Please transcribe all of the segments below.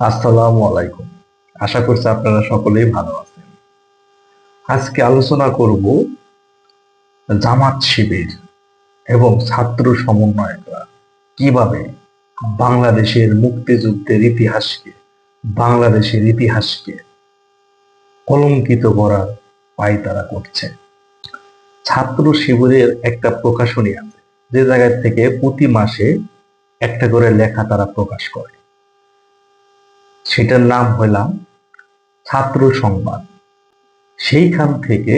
আসসালামু আলাইকুম। আশা করছি আপনারা সকলেই ভালো আছেন। আজকে আলোচনা করব জামাত শিবির এবং ছাত্র সমন্বয়করা কিভাবে বাংলাদেশের মুক্তিযুদ্ধের ইতিহাসকে, বাংলাদেশের ইতিহাসকে কলঙ্কিত করার পায়তারা করছে। ছাত্র শিবিরের একটা প্রকাশনী আছে, যে জায়গা থেকে প্রতি মাসে একটা করে লেখা তারা প্রকাশ করে। সেটার নাম হইলাম ছাত্র সংবাদ। সেইখান থেকে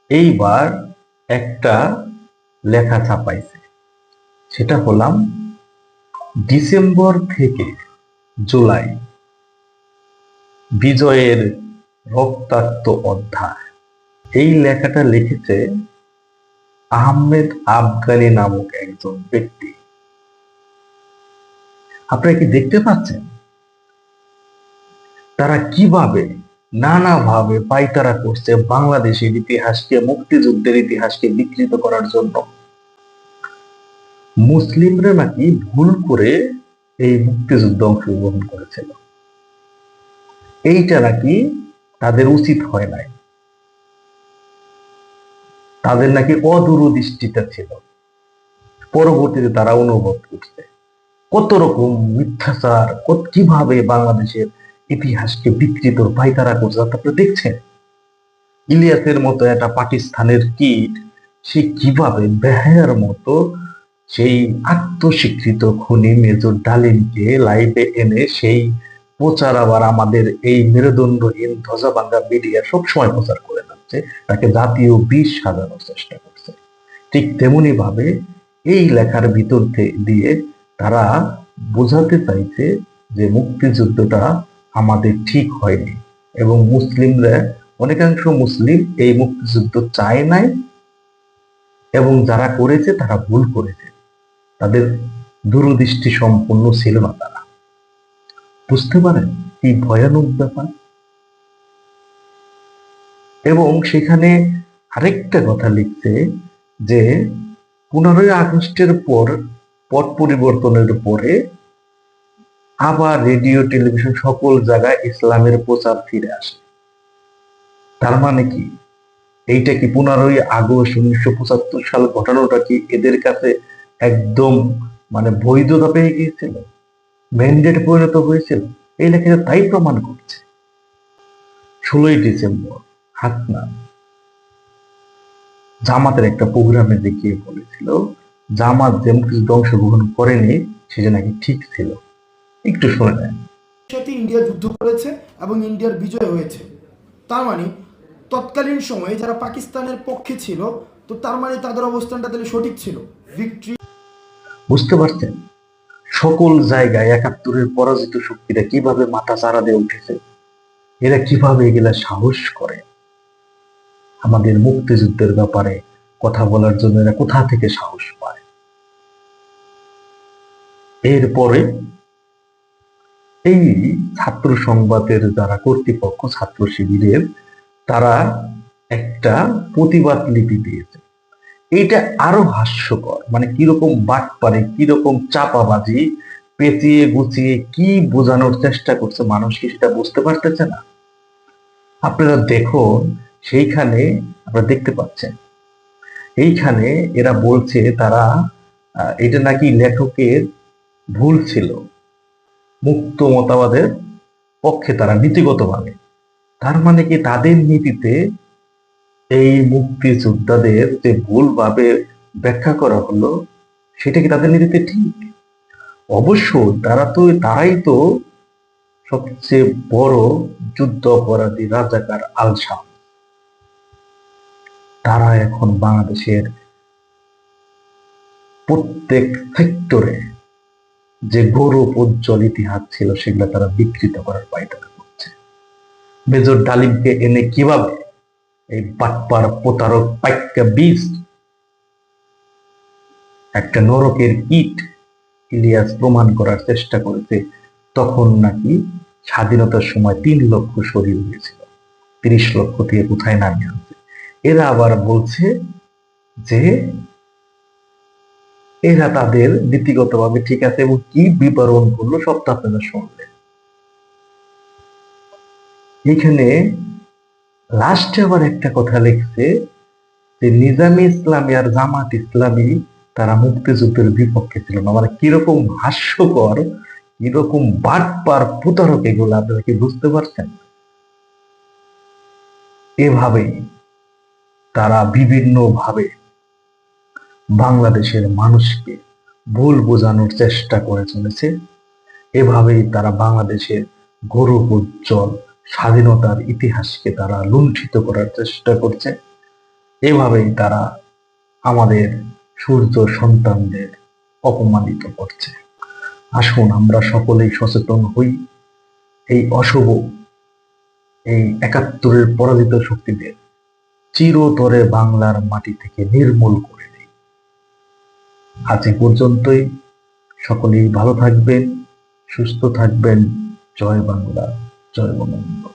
এইবার একটা লেখা ছাপাইছে, সেটা হলাম ডিসেম্বর থেকে জুলাই বিজয়ের রক্তাক্ত অধ্যায়। এই লেখাটা লিখেছে আহমেদ আফগানি নামক একজন ব্যক্তি। আপনারা কি দেখতে পাচ্ছেন তারা কিভাবে নানাভাবে পায়তারা করছে বাংলাদেশের ইতিহাসকে, মুক্তিযুদ্ধের ইতিহাসকে বিকৃত করার জন্য? মুসলিমরা নাকি ভুল করে এই মুক্তিযুদ্ধে অংশগ্রহণ করেছিল, এইটা নাকি তাদের উচিত হয় নাই, তাদের নাকি অদূরদৃষ্টিটা ছিল। পরবর্তীতে তারা অনুভব করছে কত রকম মিথ্যাচার, কিভাবে বাংলাদেশের ইতিহাসকে বিকৃত পায়তারা করছে। আপনারা দেখছেন ইলিয়াসের মতো একটা পাকিস্তানের কিট, সে কিভাবে বেহায়ার মতো সেই আত্মস্বীকৃত খুনি মেজর ডালিমকে লাইভে এনে সেই প্রচার আবার আমাদের এই মেরুদণ্ডহীন ধ্বজাভাঙ্গা মিডিয়া সবসময় প্রচার করে যাচ্ছে, তাকে জাতীয় বিষ সাজানোর চেষ্টা করছে। ঠিক তেমনি ভাবে এই লেখার ভিতর দিয়ে তারা বোঝাতে চাইছে যে মুক্তিযুদ্ধটা আমাদের ঠিক হয়নি, এবং মুসলিমরা, অনেকাংশ মুসলিম এই মুক্তিযুদ্ধ চায় নাই, এবং যারা করেছে তারা ভুল করেছে, তাদের দূরদৃষ্টি সম্পন্ন ছিল না তারা। বুঝতে পারেন কি ভয়ানক ব্যাপার? এবং সেখানে আরেকটা কথা লিখছে যে 15ই আগস্টের পর, পট পরিবর্তনের পরে আবার রেডিও টেলিভিশন সকল জায়গায় ইসলামের প্রচার ফিরে আসে। তার মানে কি এইটা কি 15ই আগস্ট 1975 সাল ঘটনাটা কি এদের কাছে একদম মানে বৈধতা পেয়ে গিয়েছিল, ম্যান্ডেট পরিণত হয়েছিল? এই লেখাটা তাই প্রমাণ করছে। 16ই ডিসেম্বর হাসনা জামাতের একটা প্রোগ্রামে দেখিয়ে বলেছিল জামাত যে মুক্তিযুদ্ধে অংশগ্রহণ করেনি সেটা নাকি ঠিক ছিল। একটু শুনে নেন। সাথে ইন্ডিয়া যুদ্ধ করেছে এবং ইন্ডিয়ার বিজয় হয়েছে। তার মানে তৎকালীন সময়ে যারা পাকিস্তানের পক্ষে ছিল, তো তার মানে তাদের অবস্থানটা তাহলে সঠিক ছিল। ভিক্টরি বুঝতে পারছেন সকল জায়গায় 71-এর পরাজিত শক্তিরা কিভাবে মাথা চারা দিয়ে উঠেছে, এরা কিভাবে এগুলা সাহস করে আমাদের মুক্তিযুদ্ধের ব্যাপারে কথা বলার জন্য, এরা কোথা থেকে সাহস পায়? এরপরে এই ছাত্র সংবাদের যারা কর্তৃপক্ষ, ছাত্র শিবিরের, তারা একটা প্রতিবাদ লিপি দিয়েছে। এইটা আরো হাস্যকর, মানে কিরকম বাটপারে, কিরকম চাপাবাজি, পেঁচিয়ে গুছিয়ে কি বোঝানোর চেষ্টা করছে মানুষকে সেটা বুঝতে পারতেছে না। আপনারা দেখুন, সেইখানে আপনারা দেখতে পাচ্ছেন এইখানে এরা বলছে তারা এটা নাকি লেখকের ভুল ছিল, মুক্ত মতবাদের পক্ষে তারা নীতিগতভাবে। তার মানে কি তাদের নীতিতে এই মুক্তিযোদ্ধাদের যে ভুলভাবে ব্যাখ্যা করা হলো সেটা কি তাদের নীতিতে ঠিক? অবশ্য তারাই তো সবচেয়ে বড় যুদ্ধ অপরাধী রাজাকার আল শাম। তারা এখন বাংলাদেশের প্রত্যেক সেক্টরে যে গৌরব উজ্জ্বল ইতিহাস ছিল সেগুলো তারা বিকৃত করার পায়তারা করছে। মেজর ডালিমকে এনে কিভাবে এই বাটপার প্রতারক পাইক্কা বীজ, একটা নরকের কীট ইলিয়াস প্রমাণ করার চেষ্টা করেছে। তখন নাকি স্বাধীনতার সময় 3 লক্ষ শরীর হয়েছিল, 30 লক্ষ থেকে কোথায় নামিয়ে আনছে। এরা আবার বলছে যে এরা তাদের নীতিগতভাবে ঠিক আছে, এবং কি বিবরণ করলো সব তো আপনারা শুনলেন। এখানে লাস্টে আবার একটা কথা লিখছে যে নিজামী ইসলামী আর জামাত ইসলামী তারা মুক্তিযুদ্ধের বিপক্ষে ছিল না। মানে কিরকম হাস্যকর, কিরকম বাটপার প্রতারক এগুলো, আপনারা কি বুঝতে পারছেন? এভাবেই তারা বিভিন্ন ভাবে বাংলাদেশের মানুষকে ভুল বোঝানোর চেষ্টা করে চলেছে। এভাবেই তারা বাংলাদেশের গৌরব উজ্জ্বল স্বাধীনতার ইতিহাসকে তারা লুণ্ঠিত করার চেষ্টা করছে। এভাবেই তারা আমাদের সূর্য সন্তানদের অপমানিত করছে। আসুন আমরা সকলেই সচেতন হই, এই অশুভ, এই ৭১-এর পরাজিত শক্তিদের চিরতরে বাংলার মাটি থেকে নির্মূল করে দেই। আজ এ পর্যন্তই। সকলেই ভালো থাকবেন, সুস্থ থাকবেন। জয় বাংলা, জয় বঙ্গবন্ধু।